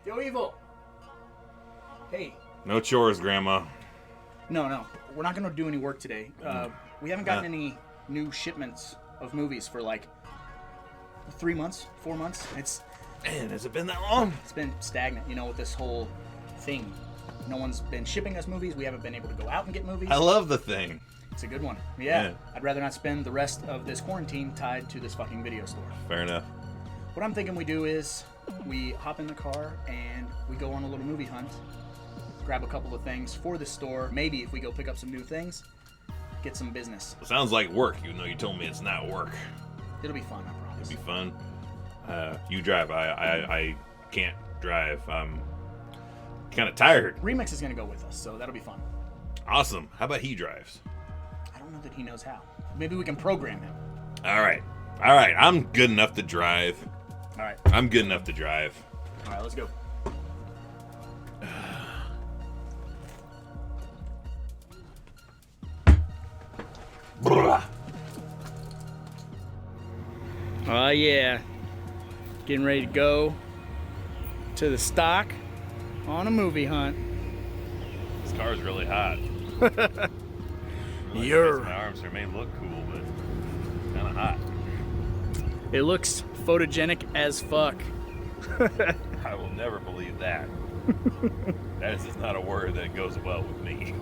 Yo, Evil. Hey. No chores, Grandma. No. We're not going to do any work today. We haven't gotten any new shipments of movies for like 3 months, 4 months. Man, has it been that long? It's been stagnant, with this whole thing. No one's been shipping us movies. We haven't been able to go out and get movies. I love the thing. It's a good one. Yeah. I'd rather not spend the rest of this quarantine tied to this fucking video store. Fair enough. What I'm thinking we do is we hop in the car and we go on a little movie hunt, grab a couple of things for the store. Maybe if we go pick up some new things, get some business. It sounds like work, even though you told me it's not work. It'll be fun, I promise. It'll be fun. You drive. I can't drive. I'm kind of tired. Remix is going to go with us, so that'll be fun. Awesome. How about he drives? I don't know that he knows how. Maybe we can program him. All right. I'm good enough to drive. All right. I'm good enough to drive. All right, let's go. Oh, yeah. Getting ready to go to the stock on a movie hunt. This car's really hot. My arms may look cool, but it's kind of hot. It looks photogenic as fuck. I will never believe that. That is just not a word that goes well with me.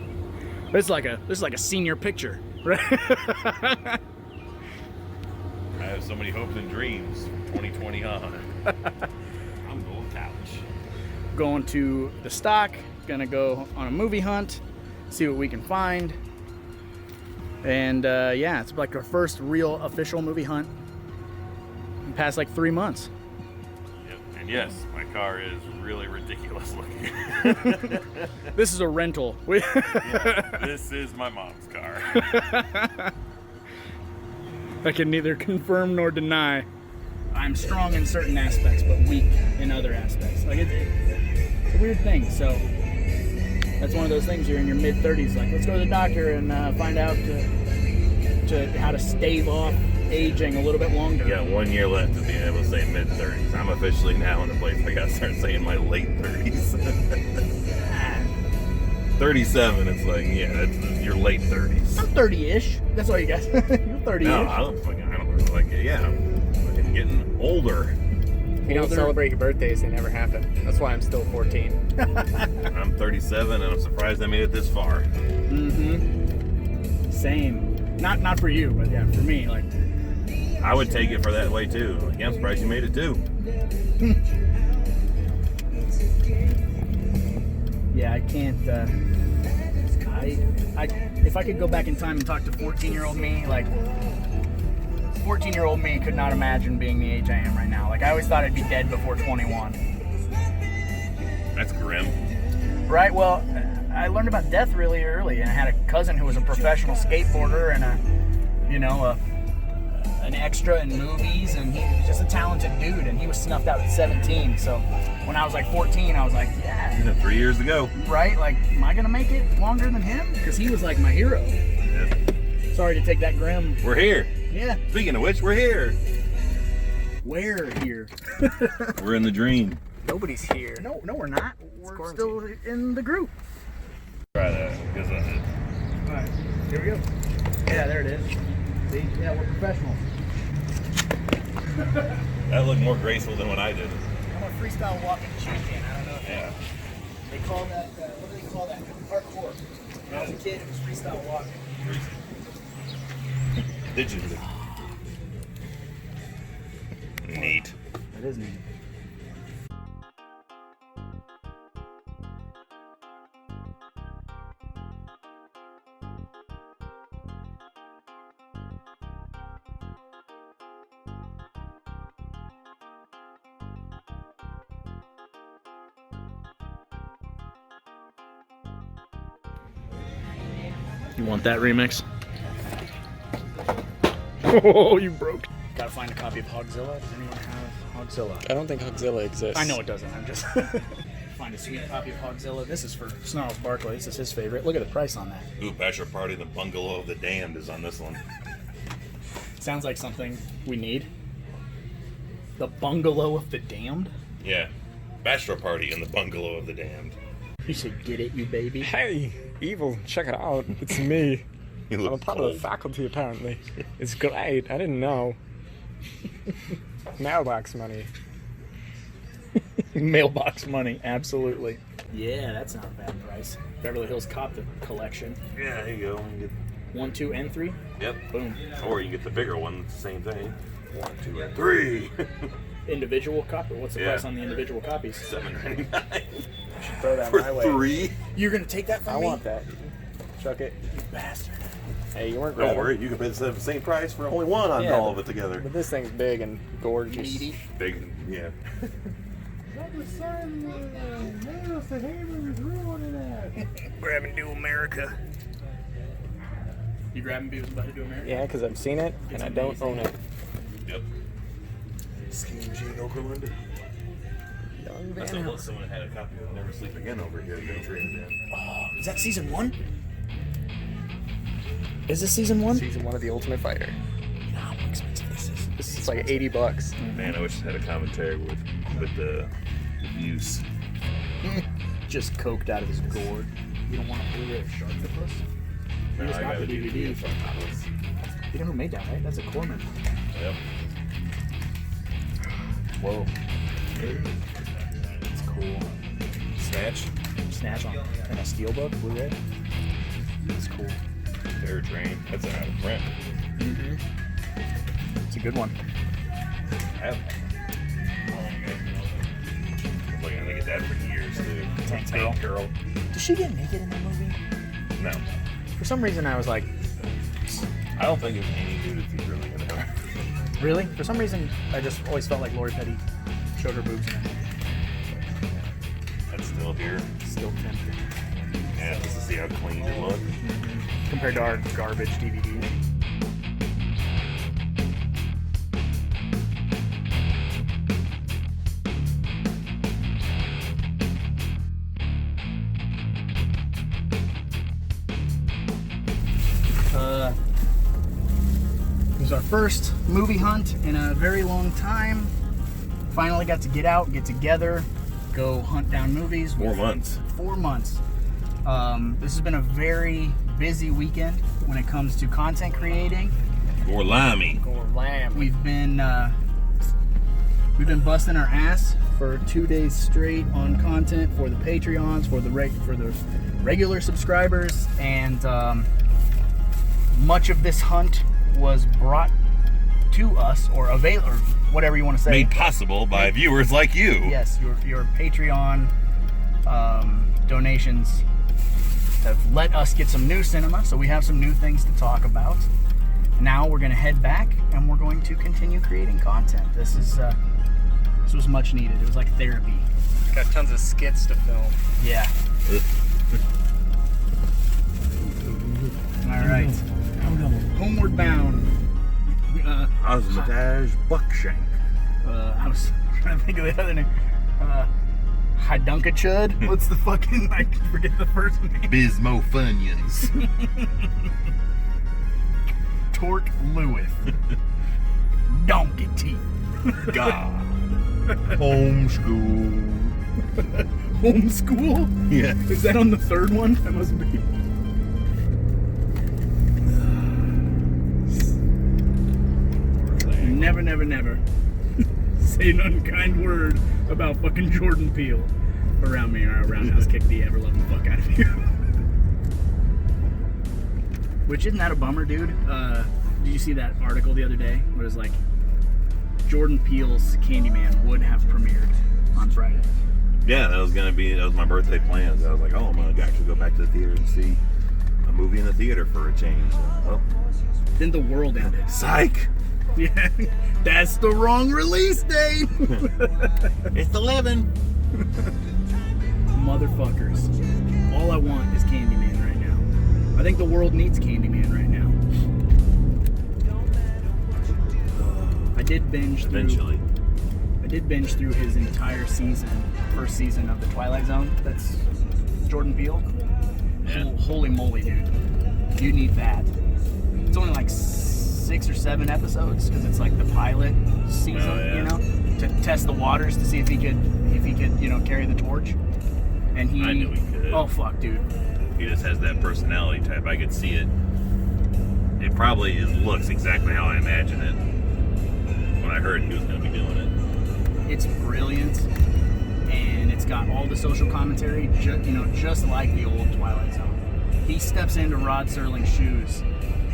This is like a senior picture, right? I have so many hopes and dreams from 2020 on. I'm going couch. Going to the stock, gonna go on a movie hunt, see what we can find. And it's like our first real official movie hunt in the past like 3 months. Yep. And yes, my car is really ridiculous looking. This is a rental. This is my mom's car. I can neither confirm nor deny. I'm strong in certain aspects, but weak in other aspects. Like it's a weird thing. So that's one of those things. You're in your mid-30s. Like, let's go to the doctor and find out how to stave off aging a little bit longer. You got 1 year left of being able to say mid-30s. I'm officially now in the place I gotta start saying my late 30s. 37, it's like, it's your late 30s. I'm 30-ish. That's all you guys. You're 30-ish. No, I don't look like it. Yeah, I'm fucking getting older. If you don't celebrate your birthdays, they never happen. That's why I'm still 14. I'm 37, and I'm surprised I made it this far. Mm-hmm. Same. Not for you, but yeah, for me. Like, I would take it for that way too. Like, I'm surprised you made it too. Yeah, I can't. If I could go back in time and talk to 14-year-old me, like 14-year-old me could not imagine being the age I am right now. Like, I always thought I'd be dead before 21. That's grim. Right. Well, I learned about death really early, and I had a cousin who was a professional skateboarder and an extra in movies, and he was just a talented dude, and he was snuffed out at 17. So when I was like 14, I was like, yeah. 3 years to go. Right? Like, am I going to make it longer than him? Because he was like my hero. Yeah. Sorry to take that grim. We're here. Yeah. Speaking of which, we're here. We're here. We're in the dream. Nobody's here. No, we're not. We're still in the group. Try that. Because All right. Here we go. Yeah, there it is. See? Yeah, we're professionals. that looked more graceful than what I did. I'm a freestyle walking champion. I don't know if Yeah. they call that, what do they call that? Parkour. When I was a kid, it was freestyle walking. Digitally. Neat. That is neat. You want that remix? Oh, you broke. Gotta find a copy of Hogzilla. Does anyone have Hogzilla? I don't think Hogzilla exists. I know it doesn't. I'm just find a sweet copy of Hogzilla. This is for Snarls Barkley. This is his favorite. Look at the price on that. Ooh, Bachelor Party, the Bungalow of the Damned is on this one. Sounds like something we need. The Bungalow of the Damned? Yeah. Bachelor party in the bungalow of the damned. You should get it, you baby. Hey, evil, check it out. It's me. You I'm a look part cold. of the faculty, apparently. It's great. I didn't know. Mailbox money. Mailbox money, absolutely. Yeah, that's not a bad price. Beverly Hills Cop collection. Yeah, there you go. You get, 1, 2, and 3. yep. Boom. Or you can get the bigger one. It's the same thing. 1, 2, and 3. Individual copy. What's the Yeah. price on the individual copies? $7.99 Throw that for my way. 3. You're gonna take that from I me? want that. Chuck it. You bastard. Hey, you weren't Don't grabbing. worry, you can pay the same price for only one on Yeah, all of but- it together. But this thing's big and gorgeous. Meaty. Big, yeah. Grabbing New America. You grabbing Beavis and Butthead to America? Yeah, because I've seen it and I don't own it. Yep. Scheme Gene Okerlund. Young I Van still Halen. thought someone had a copy of Never Sleep Again over here. They traded in. Oh, is that season 1? Is this season 1? Season 1 of The Ultimate Fighter. You know how expensive this is? This is like $80. Man, I wish I had a commentary with the use. Just coked out of his gourd. You don't want a Blu-ray of Sharktopus? You just got the DVD. You know who made that, right? That's a Corman. Yep. Whoa. It's cool. Snatch. Snatch on and a Steelbook Blu-ray. It's cool. Terror Train. That's an out of print. It's a good one. I have. I'm looking to get that for years, dude. Tank Girl. Did she get naked in that movie? No. For some reason, I was like, I don't think there's any nudity really in there. really? For some reason, I just always felt like Lori Petty showed her boobs in it. That's still here. Still tempting. Yeah, just to see how clean it looks. Compared to our garbage DVD. It was our first movie hunt in a very long time. Finally got to get out, get together, go hunt down movies. 4 months. 4 months. This has been a very busy weekend when it comes to content creating. Or limey. Or lamb. We've been busting our ass for 2 days straight on content for the Patreons, for the regular subscribers, and much of this hunt was brought to us or available, or whatever you want to say. Made possible by viewers like you. Yes, your Patreon donations have let us get some new cinema, so we have some new things to talk about. Now we're going to head back and we're going to continue creating content. This was much needed. It was like therapy. Got tons of skits to film. Yeah. All right. Homeward bound. Osmotage Buckshank. I was trying to think of the other name. Hidunkachud? What's the fucking... I forget the first name. Bismo Funyuns. Torque Lewis. Donkey Teeth. God. Homeschool. Homeschool? Yeah. Is that on the third one? That must be. Never, never, never say an unkind word about fucking Jordan Peele around me or around us. Kick the ever-loving fuck out of you. Which, isn't that a bummer, dude? Did you see that article the other day where it was like Jordan Peele's Candyman would have premiered on Friday? Yeah, that was my birthday plans. I was like, oh, I'm gonna actually go back to the theater and see a movie in the theater for a change. Well, Then the world ended. psych. Yeah, that's the wrong release date. It's 11. Motherfuckers. All I want is Candyman right now. I think the world needs Candyman right now. I did binge Eventually. through his entire first season of The Twilight Zone. That's Jordan Peele. Yeah. Holy moly, dude. You need that. It's only like 6 or 7 episodes because it's like the pilot season, Oh, yeah. you know? to test the waters to see if he could, carry the torch. And I knew he could. Oh fuck, dude. He just has that personality type. I could see it. It probably looks exactly how I imagine it when I heard he was going to be doing it. It's brilliant, and it's got all the social commentary, just like the old Twilight Zone. He steps into Rod Serling's shoes,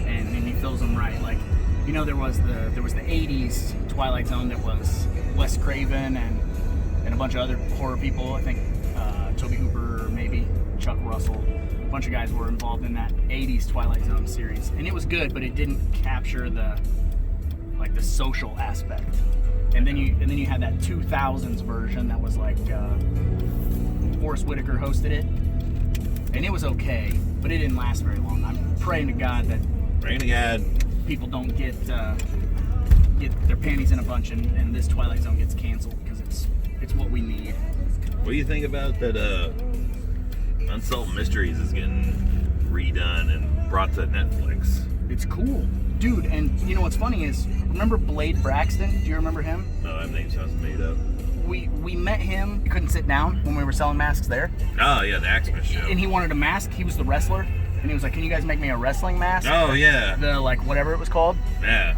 and he fills them right. Like, there was the '80s Twilight Zone that was Wes Craven and a bunch of other horror people. I think Tobe Hooper, maybe Chuck Russell. A bunch of guys were involved in that '80s Twilight Zone series, and it was good, but it didn't capture the social aspect. And then you had that 2000s version that was like Forrest Whitaker hosted it, and it was okay, but it didn't last very long. I'm praying to God that people don't get their panties in a bunch and this Twilight Zone gets canceled, because it's what we need. What do you think about that? Unsolved Mysteries is getting redone and brought to Netflix. It's cool, dude. And you know what's funny is, remember Blade Braxton? Do you remember him? No, that name sounds made up. We met him. He couldn't sit down when we were selling masks there. Oh yeah, the Axeman show. And he wanted a mask. He was the wrestler, and he was like, "Can you guys make me a wrestling mask?" Oh yeah. The whatever it was called. Yeah.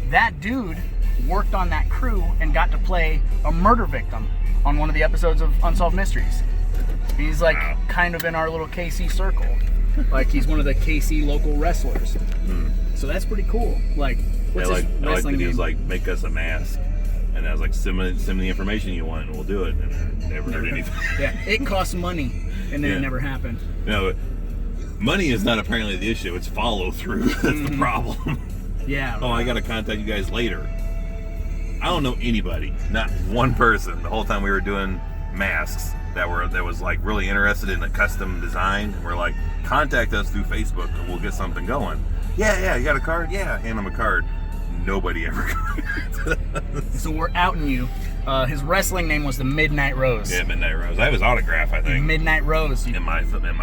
That dude worked on that crew and got to play a murder victim on one of the episodes of Unsolved Mysteries. He's like kind of in our little KC circle. Like, he's one of the KC local wrestlers. So that's pretty cool. Like, what's his wrestling name? He was like, make us a mask. And I was like, send me the information you want and we'll do it. And never heard anything. Yeah, it costs money, and then it never happened. No, money is not apparently the issue. It's follow through. That's the problem. Yeah. Oh, I got to contact you guys later. I don't know anybody, not one person, the whole time we were doing masks that was like really interested in a custom design. And we're like, contact us through Facebook and we'll get something going. Yeah, you got a card? Yeah, hand them a card. Nobody ever got. So we're outing you. His wrestling name was the Midnight Rose. Yeah, Midnight Rose. I have his autograph, I think. Midnight Rose. In my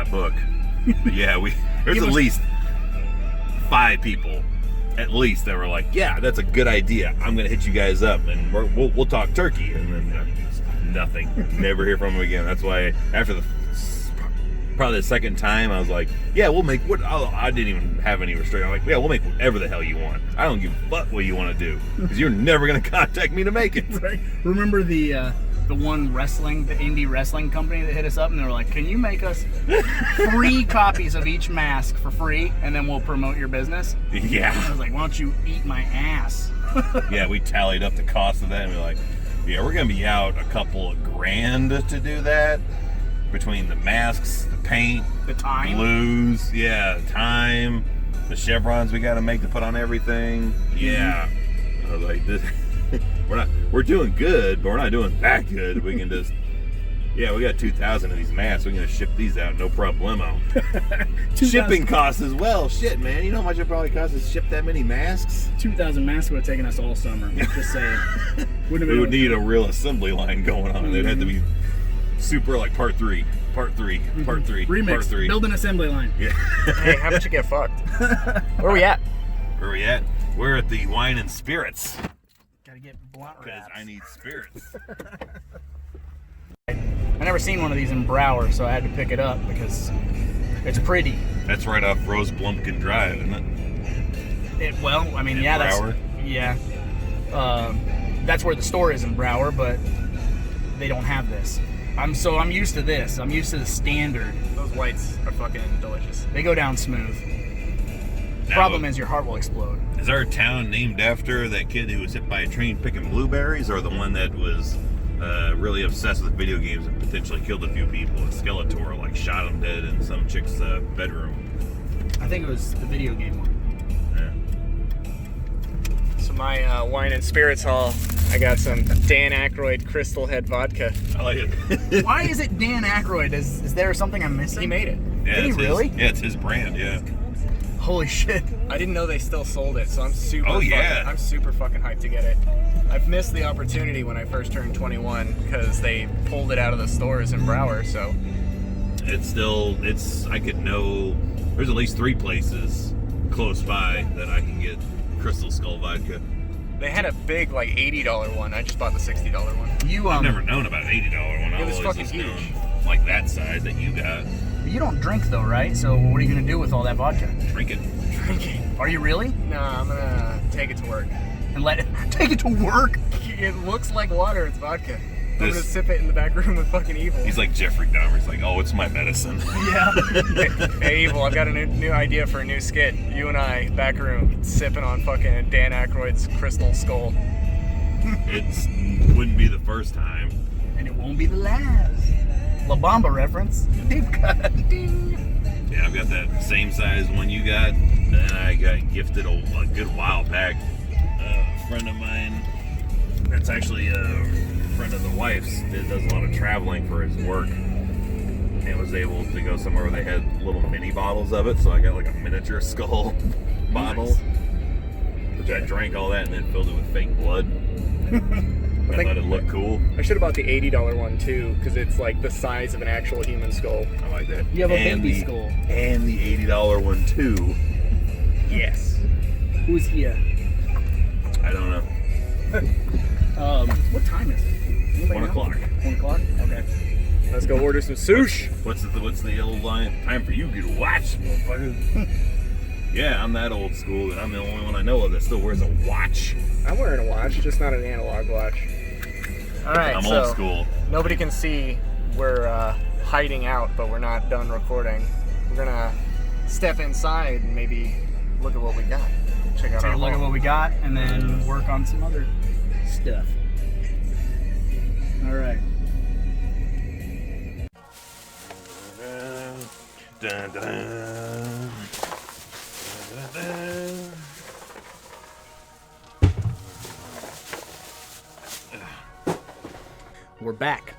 book. Yeah, there's at least 5 people, at least, that were like, yeah, that's a good idea. I'm gonna hit you guys up and we'll talk turkey. And then nothing. Never hear from him again. That's why after probably the second time, I was like, yeah, we'll make what. I didn't even have any restriction. I'm like, yeah, we'll make whatever the hell you want. I don't give a fuck what you want to do, because you're never gonna contact me to make it. Right. Remember the one wrestling, the indie wrestling company that hit us up, and they were like, can you make us 3 copies of each mask for free, and then we'll promote your business? Yeah. I was like, why don't you eat my ass? Yeah, we tallied up the cost of that, and we're like, yeah, we're gonna be out a couple of grand to do that, between the masks, the paint, the time, glues, the time, the chevrons we got to make to put on everything. Yeah, I was like, this, we're doing good, but we're not doing that good. We can just, we got 2,000 of these masks. We can just ship these out, no problemo. Shipping costs as well. Shit, man, you know how much it probably costs to ship that many masks? 2,000 masks would have taken us all summer. Just saying. We would need a real assembly line going on. It'd have to be super, like part three, remix, part 3. Build an assembly line. Yeah. Hey, how about you get fucked? Where we at? We're at the Wine and Spirits. Gotta get blunt Because wraps. I need spirits. I never seen one of these in Broward, so I had to pick it up because it's pretty. That's right off Rose Blumpkin Drive, isn't it? Broward? That's where the store is in Broward, but they don't have this. I'm used to this. I'm used to the standard. Those whites are fucking delicious. They go down smooth. Problem is your heart will explode. Is our town named after that kid who was hit by a train picking blueberries, or the one that was really obsessed with video games and potentially killed a few people? A Skeletor, like, shot him dead in some chick's bedroom. I think it was the video game one. Yeah. So my wine and spirits haul, I got some Dan Aykroyd Crystal Head vodka. I like it. Why is it Dan Aykroyd? Is there something I'm missing? He made it. Yeah, Did he really? It's his brand, yeah. Holy shit. I didn't know they still sold it, so I'm super yeah. I'm super fucking hyped to get it. I've missed the opportunity when I first turned 21 because they pulled it out of the stores in Broward, so I could know there's at least 3 places close by that I can get Crystal Skull vodka. They had a big, like, $80 one. I just bought the $60 one. I've never known about an $80 one. It was I've always fucking just huge. known, like that size that you got. You don't drink though, right? So what are you gonna do with all that vodka? Drink it. Drink it. Are you really? Nah, I'm gonna take it to work. And let it take it to work? It looks like water. It's vodka. I'm gonna This- sip it in the back room with fucking Evil. He's like Jeffrey Dahmer. He's like, oh, it's my medicine. Yeah. Hey, Evil, I've got a new idea for a new skit. You and I, back room, sipping on fucking Dan Aykroyd's Crystal Skull. It wouldn't be the first time. And it won't be the last. La Bamba reference. Deep cut. Ding. Yeah, I've got that same size one you got, and I got gifted a good while back. A friend of mine, that's actually a friend of the wife's, does a lot of traveling for his work, and was able to go somewhere where they had little mini bottles of it. So I got like a miniature skull bottle, Nice. which I drank all that and then filled it with fake blood. I thought it looked cool. I should have bought the $80 one too, because it's like the size of an actual human skull. I like that. You have a And baby the- skull. And the $80 one too. Yes. Who's here? I don't know. What time is it? Anybody 1 know? o'clock. 1 o'clock? Okay. Let's go order some sushi. What's the old line? Time for you to watch, motherfucker. Yeah, I'm that old school that I'm the only one I know of that still wears a watch. I'm wearing a watch, just not an analog watch. All right, I'm so old school. nobody can see we're hiding out, but we're not done recording. We're gonna step inside and maybe look at what we got. Check out Take our a look at home. what we got and then work on some other stuff. All right. Dun, dun, dun. Dun, dun, dun. We're back.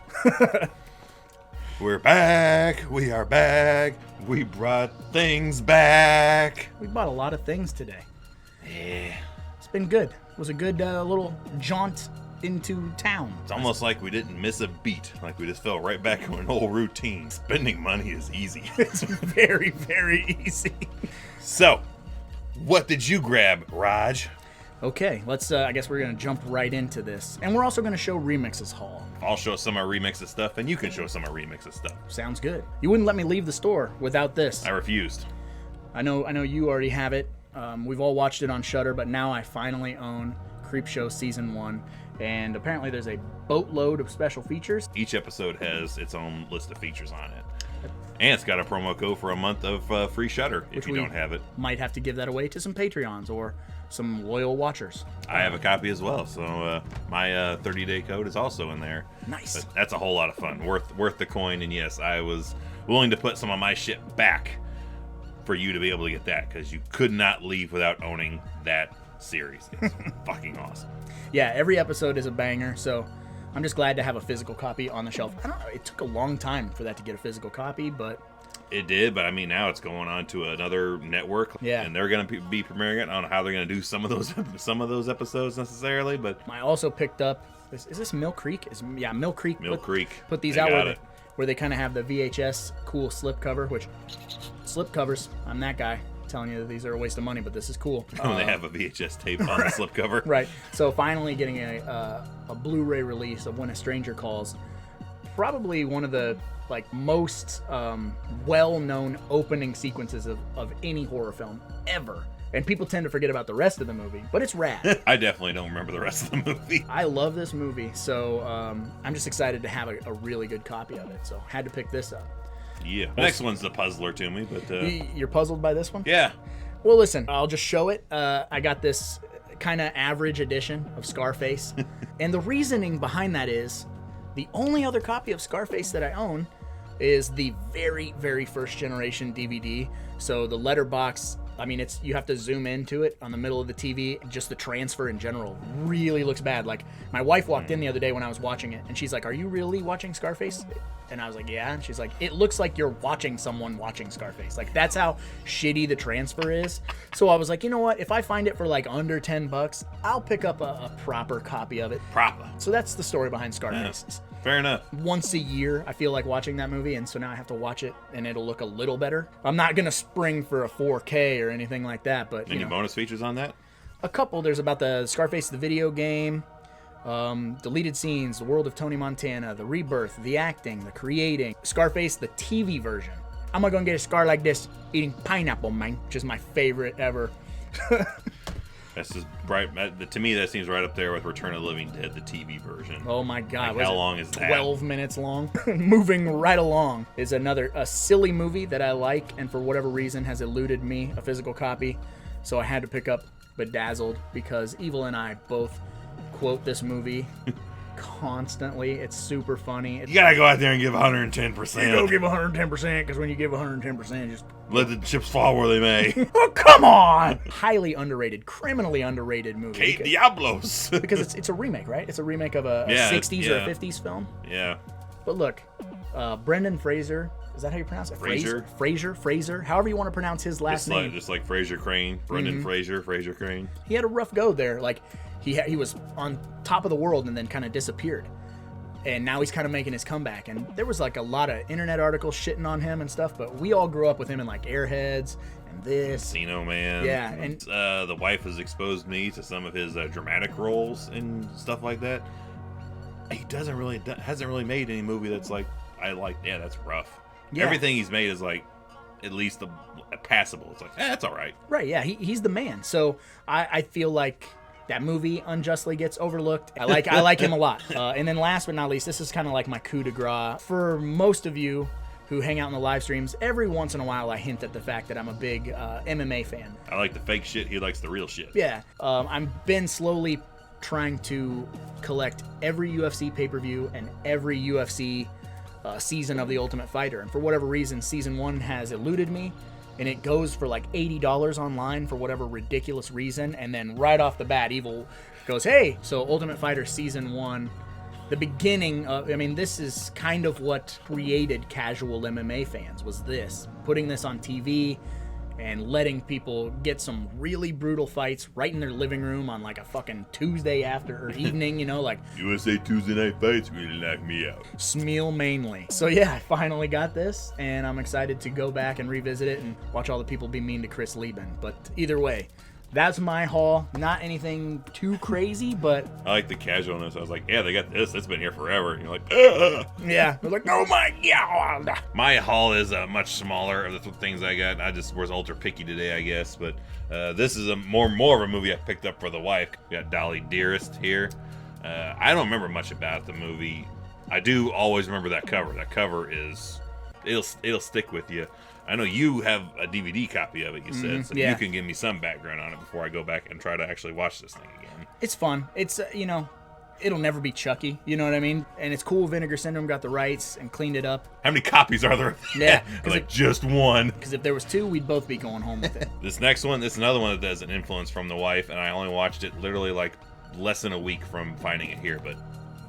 We're back. We are back. We brought things back. We bought a lot of things today. Yeah. It's been good. It was a good little jaunt into town. It's almost like we didn't miss a beat. Like we just fell right back into an old routine. Spending money is easy. It's very, very easy. So, what did you grab, Raj? Okay, let's. I guess we're gonna jump right into this, and we're also gonna show Remix's haul. I'll show some of Remix's stuff, and you can show some of Remix's stuff. Sounds good. You wouldn't let me leave the store without this. I refused. I know you already have it. We've all watched it on Shudder, but now I finally own Creepshow Season 1, and apparently there's a boatload of special features. Each episode has its own list of features on it. And it's got a promo code for a month of free Shudder if you we don't have it. Might have to give that away to some Patreons or some loyal watchers. I have a copy as well, so my 30-day code is also in there. Nice. But that's a whole lot of fun, worth the coin. And yes, I was willing to put some of my shit back for you to be able to get that, because you could not leave without owning that series. It's fucking awesome. Yeah, every episode is a banger, so I'm just glad to have a physical copy on the shelf. I don't know, it took a long time for that to get a physical copy, but It did, but I mean, now it's going on to another network, Yeah. and they're going to be premiering it. I don't know how they're going to do some of those episodes necessarily, but I also picked up. Is this Mill Creek? Mill Creek. Mill Creek. Put these I out got where they kind of have the VHS cool slipcover, which slipcovers. I'm that guy telling you that these are a waste of money, but this is cool. when they have a VHS tape on the slipcover. Right. So finally getting a Blu-ray release of When a Stranger Calls. Probably one of the most well-known opening sequences of any horror film ever. And people tend to forget about the rest of the movie, but it's rad. I definitely don't remember the rest of the movie. I love this movie, so I'm just excited to have a really good copy of it. So had to pick this up. Yeah. The next one's the puzzler to me, but You're puzzled by this one? yeah. Well, listen, I'll just show it. I got this kind of average edition of Scarface. And the reasoning behind that is the only other copy of Scarface that I own is the very, very first generation DVD. So the letterbox, I mean, you have to zoom into it on the middle of the TV. Just the transfer in general really looks bad. Like, my wife walked in the other day when I was watching it, and she's like, "Are you really watching Scarface?" And I was like, "Yeah." And she's like, "It looks like you're watching someone watching Scarface." Like, that's how shitty the transfer is. So I was like, you know what? If I find it for under $10, I'll pick up a proper copy of it. Proper. So that's the story behind Scarface. Yeah. Fair enough. Once a year, I feel like watching that movie, and so now I have to watch it, and it'll look a little better. I'm not gonna spring for a 4K or anything like that, but Any bonus features on that? a couple. There's about the Scarface, the video game, deleted scenes, the world of Tony Montana, the rebirth, the acting, the creating. Scarface, the TV version. I'm not gonna get a scar like this eating pineapple, man, which is my favorite ever. That's just right. To me, that seems right up there with Return of the Living Dead, the TV version. Oh my God! Like, how long is that? 12 minutes long. Moving right along is a silly movie that I like, and for whatever reason has eluded me a physical copy. So I had to pick up Bedazzled because Evil and I both quote this movie constantly. It's super funny. You gotta go out there and give 110%. You go give 110% because when you give 110%, just let the chips fall where they may. Oh, come on! Highly underrated, criminally underrated movie. Que Diablos! Because it's a remake, right? It's a remake of a 60s or a 50s film. Yeah. But look, Brendan Fraser, is that how you pronounce it? Fraser, however you want to pronounce his last name. Just like Fraser Crane, Brendan Fraser Crane. He had a rough go there. Like, he was on top of the world and then kind of disappeared. And now he's kind of making his comeback. And there was like a lot of internet articles shitting on him and stuff, but we all grew up with him in like Airheads and this. Casino Man. Yeah. And the wife has exposed me to some of his dramatic roles and stuff like that. He hasn't really made any movie that's like, yeah, that's rough. Yeah. Everything he's made is like at least a passable. It's like, that's all right. Right, yeah, he's the man. So I feel like that movie unjustly gets overlooked. I like him a lot. And then last but not least, this is kind of like my coup de grace. For most of you who hang out in the live streams, every once in a while I hint at the fact that I'm a big MMA fan. I like the fake shit. He likes the real shit. Yeah. I've been slowly trying to collect every UFC pay-per-view and every UFC season of The Ultimate Fighter. And for whatever reason, season 1 has eluded me. And it goes for like $80 online for whatever ridiculous reason. And then right off the bat, Evil goes, hey, so Ultimate Fighter Season 1, the beginning of, this is kind of what created casual MMA fans, was this. Putting this on TV and letting people get some really brutal fights right in their living room on like a fucking Tuesday after or evening, like USA Tuesday Night Fights really knocked me out. Smeal mainly. So yeah, I finally got this and I'm excited to go back and revisit it and watch all the people be mean to Chris Lieben. But either way, that's my haul. Not anything too crazy, but I like the casualness. I was like, yeah, they got this. It's been here forever. And you're like, ugh. Yeah. They're like, oh my God. My haul is much smaller of the things I got. I just was ultra picky today, I guess. But this is a more of a movie I picked up for the wife. We got Dolly Dearest here. I don't remember much about the movie. I do always remember that cover. That cover is, it'll stick with you. I know you have a DVD copy of it, you said, so yeah. You can give me some background on it before I go back and try to actually watch this thing again. It's fun. It's, it'll never be Chucky, you know what I mean? And it's cool Vinegar Syndrome got the rights and cleaned it up. How many copies are there? Yeah. Like just one. Because if there was 2, we'd both be going home with it. This next one, this is another one that does an influence from the wife, and I only watched it literally like less than a week from finding it here, but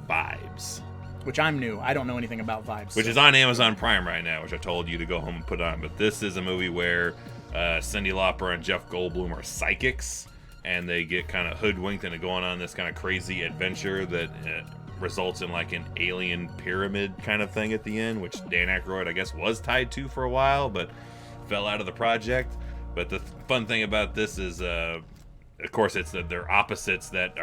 Vibes. Which I'm new. I don't know anything about Vibes. Which is on Amazon Prime right now, which I told you to go home and put on. But this is a movie where Cyndi Lauper and Jeff Goldblum are psychics, and they get kind of hoodwinked into going on this kind of crazy adventure that results in like an alien pyramid kind of thing at the end, which Dan Aykroyd, I guess, was tied to for a while, but fell out of the project. But the fun thing about this is, of course, it's that they're opposites that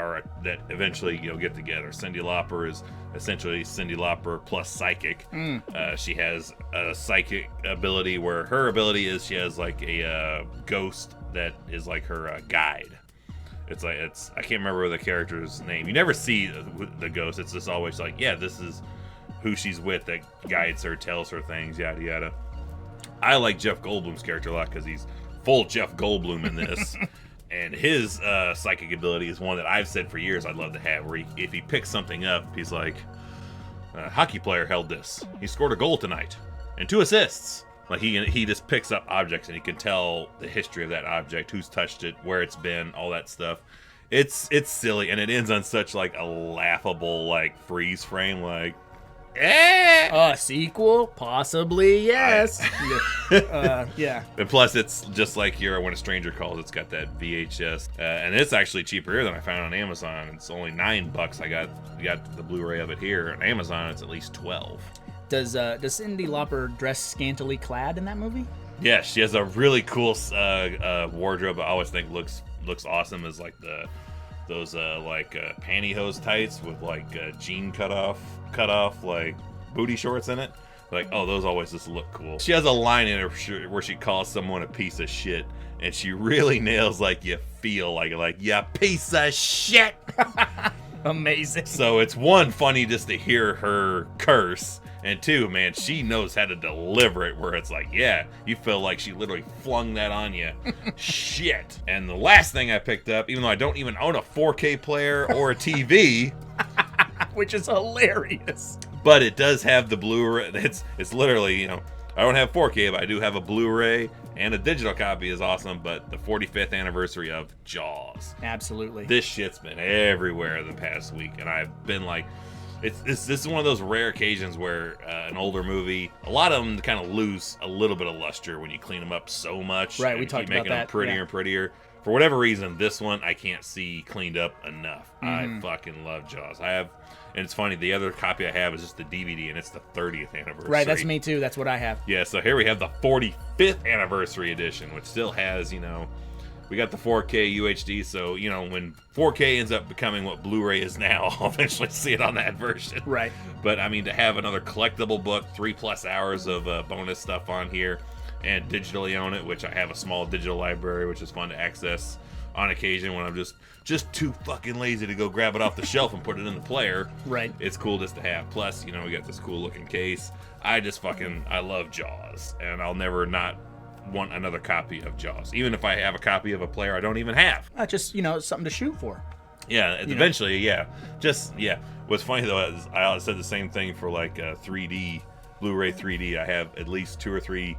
eventually get together. Cyndi Lauper is essentially Cyndi Lauper plus psychic. She has a psychic ability where her ability is she has like a ghost that is like her guide. I can't remember the character's name. You never see the ghost. It's just always like, yeah, this is who she's with that guides her, tells her things, yada yada. I like Jeff Goldblum's character a lot because he's full Jeff Goldblum in this. And his psychic ability is one that I've said for years I'd love to have, where if he picks something up, he's like, a hockey player held this. He scored a goal tonight and 2 assists. Like he just picks up objects and he can tell the history of that object, who's touched it, where it's been, all that stuff. It's silly, and it ends on such like a laughable like freeze frame, like, a sequel? Possibly, yes. Yeah. And plus, it's just like When a Stranger Calls. It's got that VHS, and it's actually cheaper here than I found on Amazon. It's only $9. I got the Blu-ray of it here. On Amazon, it's at least $12. Does Cyndi Lauper dress scantily clad in that movie? Yeah, she has a really cool wardrobe. I always think looks looks awesome is like those pantyhose tights with like jean cut off like booty shorts in it. Like, oh, those always just look cool. She has a line in her shirt where she calls someone a piece of shit, and she really nails like you feel like yeah, piece of shit. Amazing. So it's one, funny just to hear her curse, and two, man, she knows how to deliver it where it's like, yeah, you feel like she literally flung that on you. Shit. And the last thing I picked up, even though I don't even own a 4K player or a TV, which is hilarious, but it does have the Blu-ray. It's literally, you know, I don't have 4K, but I do have a Blu-ray, and a digital copy is awesome, but the 45th anniversary of Jaws. Absolutely. This shit's been everywhere the past week, and I've been like, this is one of those rare occasions where an older movie, a lot of them kind of lose a little bit of luster when you clean them up so much. Right, we talked keep making about them that. prettier and prettier. For whatever reason, this one I can't see cleaned up enough. I fucking love Jaws. And it's funny, the other copy I have is just the DVD, and it's the 30th anniversary. Right, that's me too. That's what I have. Yeah, so here we have the 45th anniversary edition, which still has, you know, we got the 4K UHD, so, you know, when 4K ends up becoming what Blu-ray is now, I'll eventually see it on that version. Right. But, I mean, to have another collectible book, 3+ hours of bonus stuff on here, and digitally own it, which I have a small digital library, which is fun to access on occasion when I'm just too fucking lazy to go grab it off the shelf and put it in the player. Right. It's cool just to have. Plus, you know, we got this cool looking case. I love Jaws, and I'll never not want another copy of Jaws. Even if I have a copy of a player I don't even have. Just, you know, something to shoot for. Yeah, eventually, yeah. What's funny though is I said the same thing for like 3D, Blu-ray 3D. I have at least 2 or 3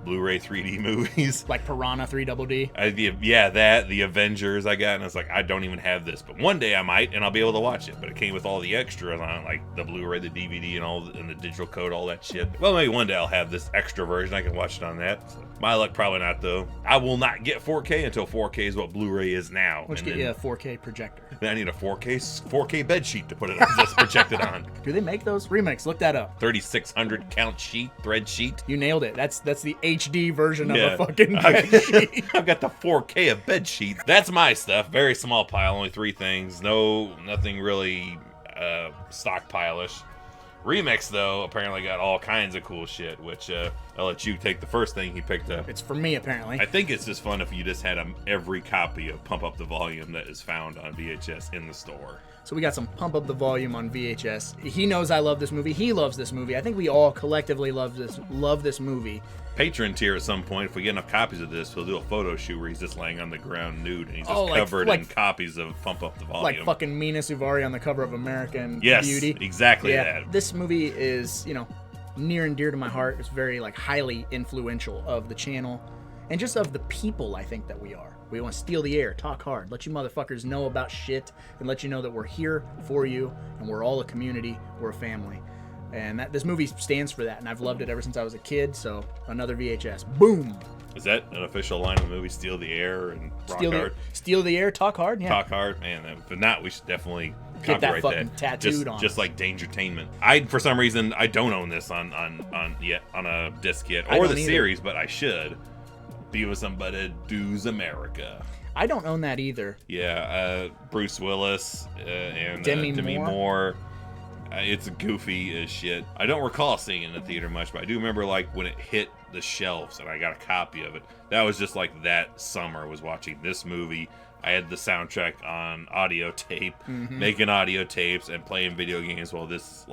Blu-ray 3D movies. Like Piranha 3DD? The Avengers I got, and I was like, I don't even have this. But one day I might, and I'll be able to watch it. But it came with all the extras on it, like the Blu-ray, the DVD, and the digital code, all that shit. Well, maybe one day I'll have this extra version. I can watch it on that. So, my luck, probably not, though. I will not get 4K until 4K is what Blu-ray is now. Let's get you a 4K projector. Then I need a 4K bed sheet to put it on, that's projected on. Do they make those? Remix, look that up. 3600 count thread sheet. You nailed it. That's the HD version of Yeah. a fucking bed sheet. I've got the 4K of bed sheets. That's my stuff. Very small pile, only 3 things. Nothing really stockpile-ish. Remix, though, apparently got all kinds of cool shit, which I'll let you take the first thing he picked up. It's for me, apparently. I think it's just fun if you just had every copy of Pump Up the Volume that is found on VHS in the store. So we got some Pump Up the Volume on VHS. He knows I love this movie. He loves this movie. I think we all collectively love this movie. Patron tier at some point, if we get enough copies of this, we'll do a photo shoot where he's just laying on the ground nude and he's just covered in copies of Pump Up the Volume. Like fucking Mina Suvari on the cover of American Yes, Beauty. exactly that. This movie is, you know, near and dear to my heart. It's very like highly influential of the channel and just of the people I think that we are. We want to steal the air, talk hard, let you motherfuckers know about shit, and let you know that we're here for you, and we're all a community, we're a family. And this movie stands for that, and I've loved it ever since I was a kid, so another VHS. Boom! Is that an official line of the movie, Steal the Air and Rock Hard? Steal the air, talk hard, yeah. Talk hard, man. If not, we should definitely Get that copyright fucking tattooed on just us. like Dangertainment. For some reason, I don't own this on a disc yet, I or don't the either. series, but I should. Be with somebody, Do's America. I don't own that either. Yeah, Bruce Willis and Demi Demi Moore. Moore. It's goofy as shit. I don't recall seeing it in the theater much, but I do remember like when it hit the shelves and I got a copy of it. That was just like that summer was watching this movie. I had the soundtrack on audio tape, making audio tapes and playing video games while this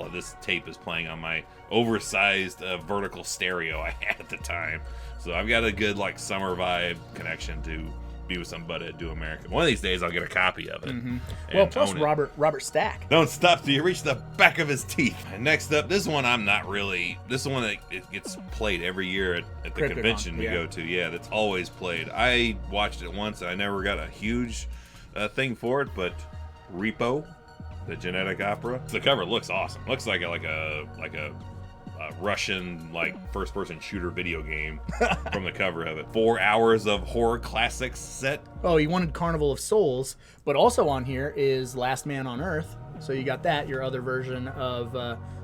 tape is playing on my oversized vertical stereo I had at the time. So I've got a good like summer vibe connection to Be With Somebody, Do America. One of these days I'll get a copy of it. and Well, plus own it. Robert Stack. Don't stop till you reach the back of his teeth. And next up, this one I'm not really. This one it gets played every year at the Crypticon, convention we yeah. go to. Yeah, that's always played. I watched it once and I never got a huge thing for it, but Repo, the genetic opera. The cover looks awesome. Looks like a Russian like first-person shooter video game from the cover of it. 4 hours of horror classics set. Oh, he wanted Carnival of Souls, but also on here is Last Man on Earth. So you got that, your other version of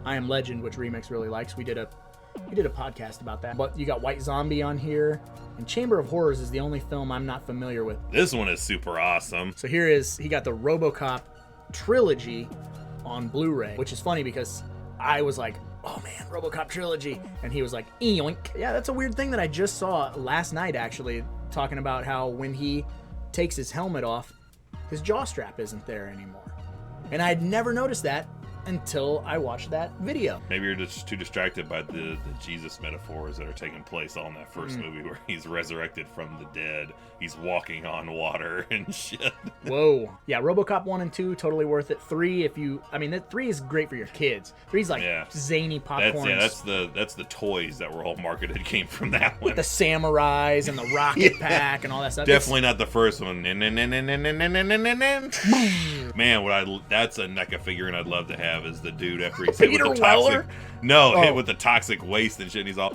I Am Legend, which Remix really likes. We did a podcast about that. But you got White Zombie on here, and Chamber of Horrors is the only film I'm not familiar with. This one is super awesome. So he got the RoboCop trilogy on Blu-ray, which is funny because I was like, oh man, RoboCop trilogy, and he was like, eoink. Yeah, that's a weird thing that I just saw last night, actually, talking about how when he takes his helmet off, his jaw strap isn't there anymore. And I had never noticed that until I watched that video. Maybe you're just too distracted by the Jesus metaphors that are taking place all in that first movie where he's resurrected from the dead. He's walking on water and shit. Whoa. Yeah, RoboCop 1 and 2, totally worth it. 3, that 3 is great for your kids. 3's like zany popcorn. That's the toys that were all marketed came from that one. With the samurais and the rocket pack and all that stuff. Definitely not the first one. Man, that's a NECA figurine I'd love to have is the dude after he's hit with the toxic. Hit with the toxic waste and shit, and he's all.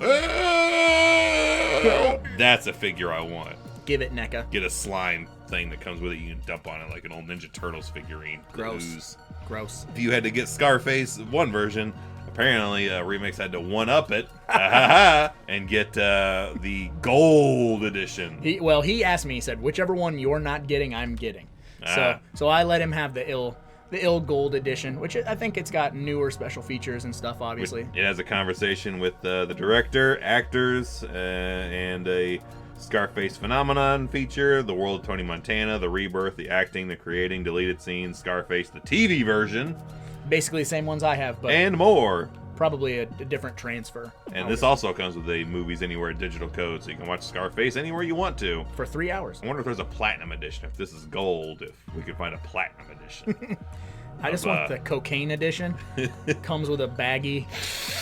That's a figure I want. Give it, NECA. Get a slime thing that comes with it. You can dump on it like an old Ninja Turtles figurine. Gross. If you had to get Scarface one version, apparently Remix had to one-up it and get the gold edition. He asked me, he said, whichever one you're not getting, I'm getting. So I let him have the ill gold edition, which I think it's got newer special features and stuff, obviously. It has a conversation with the director, actors, and a Scarface phenomenon feature, the world of Tony Montana, the rebirth, the acting, the creating, deleted scenes, Scarface, the TV version. Basically the same ones I have, but and more. Probably a different transfer. And this also comes with a Movies Anywhere digital code, so you can watch Scarface anywhere you want to. For 3 hours. I wonder if there's a platinum edition. If this is gold, if we could find a platinum edition. I just want the cocaine edition. Comes with a baggie.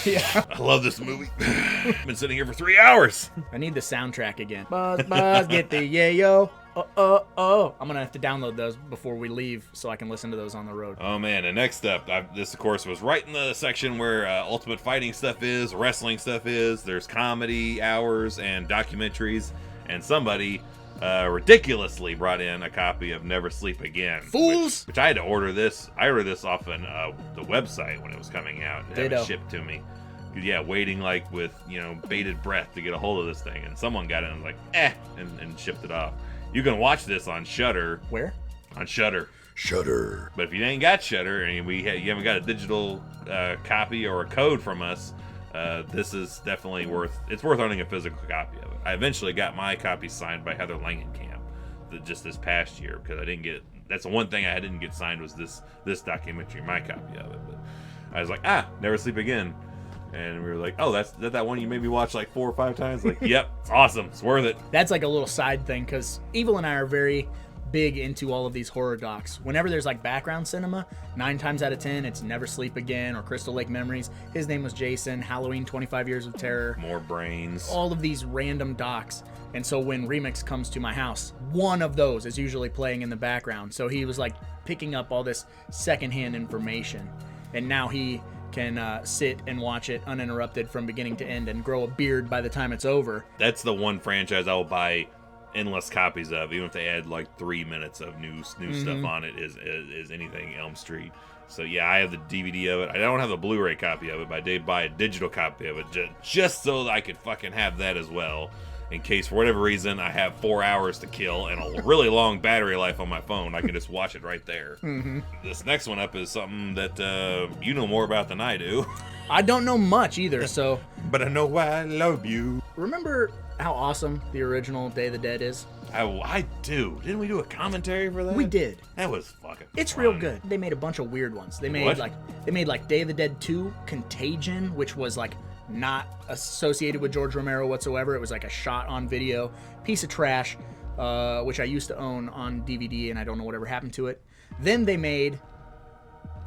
Yeah. I love this movie. I've been sitting here for 3 hours. I need the soundtrack again. Buzz, buzz, get the yayo. Oh. I'm going to have to download those before we leave so I can listen to those on the road. Oh, man. And next up, this, of course, was right in the section where Ultimate Fighting stuff is, wrestling stuff is. There's comedy hours and documentaries. And somebody ridiculously brought in a copy of Never Sleep Again. Fools! Which I had to order this. I ordered this off on the website when it was coming out. It had it shipped to me. Yeah, waiting like with, bated breath to get a hold of this thing. And someone got it and was like, and shipped it off. You can watch this on Shudder. Where? On Shudder. Shudder. But if you ain't got Shudder and you haven't got a digital copy or a code from us, this is definitely worth owning a physical copy of it. I eventually got my copy signed by Heather Langenkamp just this past year because I didn't get. That's the one thing I didn't get signed was this documentary, my copy of it. But I was like, Never Sleep Again. And we were like, oh, that's that one you made me watch like 4 or 5 times? Like, yep, it's awesome. It's worth it. That's like a little side thing because Evil and I are very big into all of these horror docs. Whenever there's like background cinema, 9 times out of 10, it's Never Sleep Again or Crystal Lake Memories. His Name Was Jason, Halloween 25 Years of Terror. More Brains. All of these random docs. And so when Remix comes to my house, one of those is usually playing in the background. So he was like picking up all this secondhand information. And now he can sit and watch it uninterrupted from beginning to end and grow a beard by the time it's over. That's the one franchise I will buy endless copies of, even if they add like 3 minutes of new stuff on it, is anything Elm Street. So yeah, I have the DVD of it. I don't have the Blu-ray copy of it, but I did buy a digital copy of it just so that I could fucking have that as well. In case, for whatever reason, I have 4 hours to kill and a really long battery life on my phone, I can just watch it right there. This next one up is something that you know more about than I do. I don't know much either, so... But I know why I love you. Remember how awesome the original Day of the Dead is? I do. Didn't we do a commentary for that? We did. That was fucking It's fun. real good. They made a bunch of weird ones. They made like Day of the Dead 2, Contagion, which was like not associated with George Romero whatsoever. It was like a shot on video piece of trash, which I used to own on DVD, and I don't know whatever happened to it. Then they made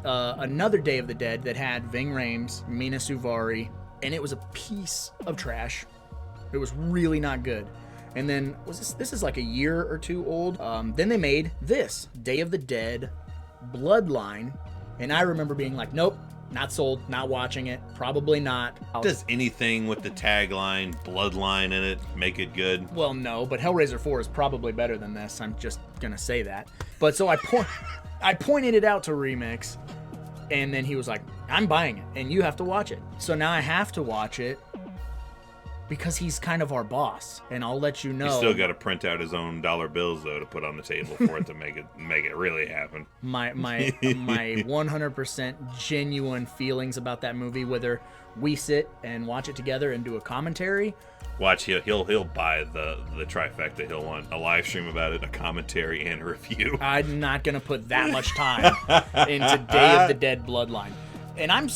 another Day of the Dead that had Ving Rhames, Mina Suvari, and it was a piece of trash. It was really not good. And then this is like a year or 2 old. Then they made this Day of the Dead Bloodline, and I remember being like, nope, not sold, not watching it, probably not. Does anything with the tagline Bloodline in it make it good? Well, no, but Hellraiser 4 is probably better than this. I'm just gonna say that. But so I pointed it out to Remix, And then he was like, I'm buying it, and you have to watch it. So now I have to watch it because he's kind of our boss, and I'll let you know. He's still got to print out his own dollar bills, though, to put on the table for it to make it really happen. My 100% genuine feelings about that movie, whether we sit and watch it together and do a commentary. Watch, he'll buy the trifecta. He'll want a live stream about it, a commentary, and a review. I'm not gonna put that much time into Day of the Dead Bloodline, and I'm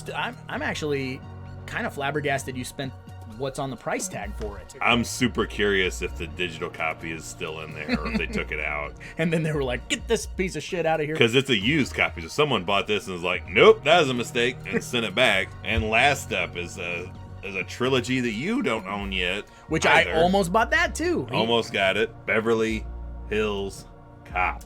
actually kind of flabbergasted you spent what's on the price tag for it. I'm super curious if the digital copy is still in there or if they took it out. And then they were like, get this piece of shit out of here. Because it's a used copy. So someone bought this and was like, nope, that was a mistake, and sent it back. And last up is a trilogy that you don't own yet. Which either. I almost bought that too. Almost got it. Beverly Hills Cop.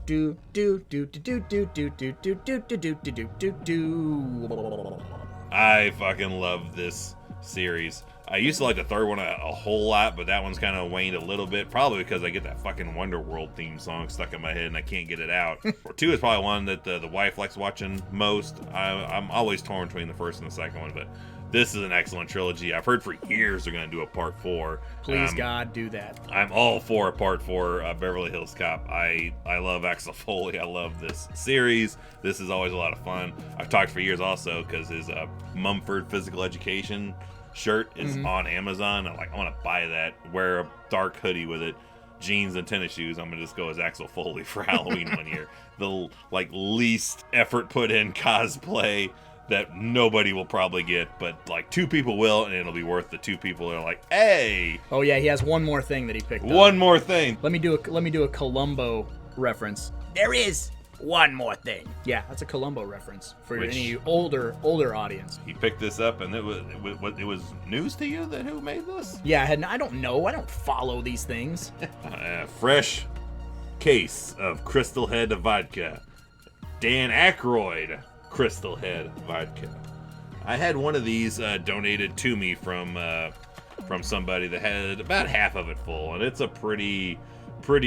Do do do do do do do do do do do do do do. I fucking love this series. I used to like the third one a whole lot, but that one's kind of waned a little bit, probably because I get that fucking Wonderworld theme song stuck in my head and I can't get it out. Or 2 is probably one that the wife likes watching most. I'm always torn between the first and the second one, but this is an excellent trilogy. I've heard for years they're going to do a part 4. Please, God, do that. I'm all for a part 4 Beverly Hills Cop. I love Axel Foley. I love this series. This is always a lot of fun. I've talked for years also because his Mumford Physical Education shirt is on Amazon. I'm like, I want to buy that, wear a dark hoodie with it, jeans and tennis shoes. I'm gonna just go as Axel Foley for Halloween one year. The least effort put in cosplay that nobody will probably get, but 2 people will, and it'll be worth the 2 people that are like, hey. Oh yeah, he has one more thing that he picked up. One more thing. Let me do a Columbo reference. There is one more thing. Yeah, that's a Columbo reference for any older audience. He picked this up, and it was news to you that who made this? Yeah, I don't know. I don't follow these things. Fresh case of Crystal Head vodka. Dan Aykroyd Crystal Head vodka. I had one of these donated to me from somebody that had about half of it full, and it's a pretty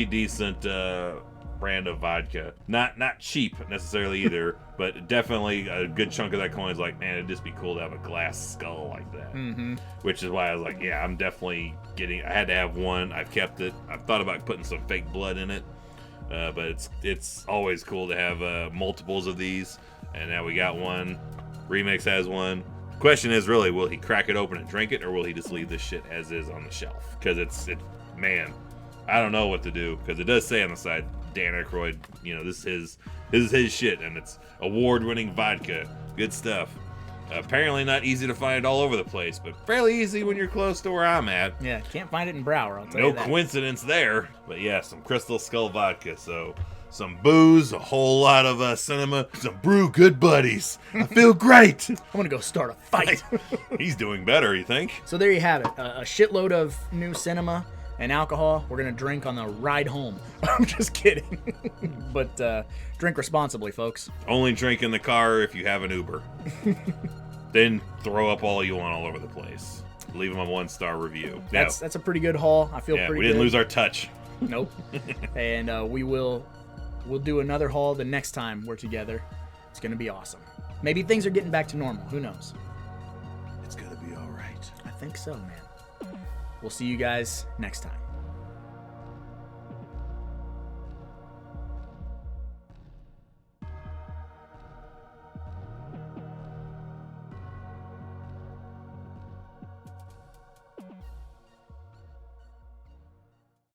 decent brand of vodka. Not cheap necessarily either, but definitely a good chunk of that coin is like, man, it'd just be cool to have a glass skull like that. Mm-hmm. Which is why I was like, yeah, I'm definitely I had to have one. I've kept it. I've thought about putting some fake blood in it, but it's always cool to have multiples of these. And now we got one. Remix has one. Question is really, will he crack it open and drink it, or will he just leave this shit as is on the shelf? Because man, I don't know what to do, because it does say on the side, Dan Aykroyd, this is his shit, and it's award-winning vodka. Good stuff. Apparently not easy to find all over the place, but fairly easy when you're close to where I'm at. Yeah, can't find it in Broward, I'll tell you that. No coincidence there. But yeah, some Crystal Skull vodka, so some booze, a whole lot of cinema, some brew good buddies. I feel great. I'm going to go start a fight. He's doing better, you think? So there you have it. A shitload of new cinema and alcohol. We're going to drink on the ride home. I'm just kidding. But drink responsibly, folks. Only drink in the car if you have an Uber. Then throw up all you want all over the place. Leave them a 1-star review. That's a pretty good haul. I feel pretty good. We didn't lose our touch. Nope. And we'll do another haul the next time we're together. It's going to be awesome. Maybe things are getting back to normal. Who knows? It's going to be all right. I think so, man. We'll see you guys next time.